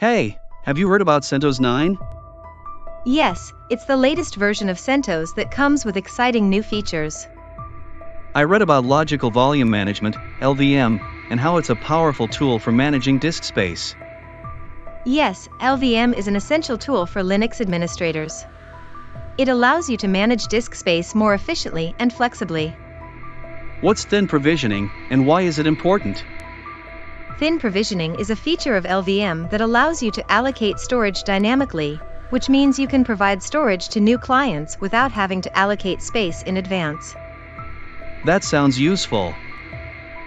Hey, have you heard about CentOS 9? Yes, it's the latest version of CentOS that comes with exciting new features. I read about logical volume management, LVM, and how it's a powerful tool for managing disk space. Yes, LVM is an essential tool for Linux administrators. It allows you to manage disk space more efficiently and flexibly. What's thin provisioning, and why is it important? Thin provisioning is a feature of LVM that allows you to allocate storage dynamically, which means you can provide storage to new clients without having to allocate space in advance. That sounds useful.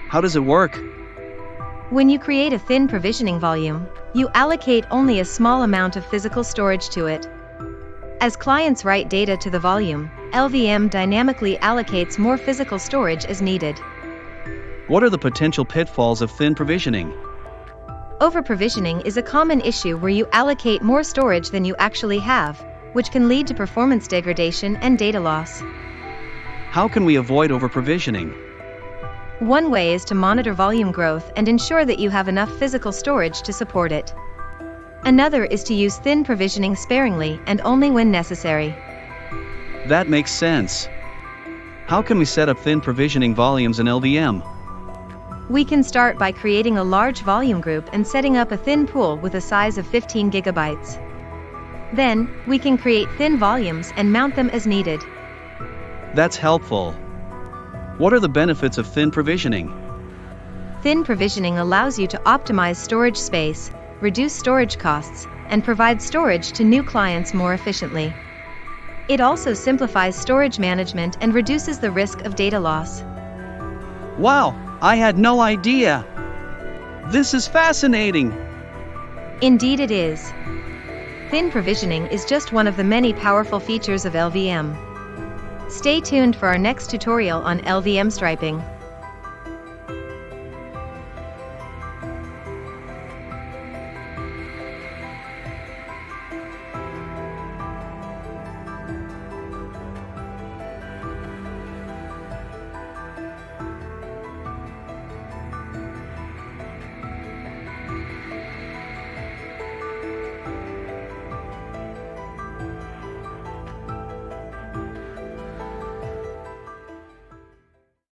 How does it work? When you create a thin provisioning volume, you allocate only a small amount of physical storage to it. As clients write data to the volume, LVM dynamically allocates more physical storage as needed. What are the potential pitfalls of thin provisioning? Over-provisioning is a common issue where you allocate more storage than you actually have, which can lead to performance degradation and data loss. How can we avoid over-provisioning? One way is to monitor volume growth and ensure that you have enough physical storage to support it. Another is to use thin provisioning sparingly and only when necessary. That makes sense. How can we set up thin provisioning volumes in LVM? We can start by creating a large volume group and setting up a thin pool with a size of 15 gigabytes. Then, we can create thin volumes and mount them as needed. That's helpful. What are the benefits of thin provisioning? Thin provisioning allows you to optimize storage space, reduce storage costs, and provide storage to new clients more efficiently. It also simplifies storage management and reduces the risk of data loss. Wow, I had no idea! This is fascinating! Indeed it is. Thin provisioning is just one of the many powerful features of LVM. Stay tuned for our next tutorial on LVM striping.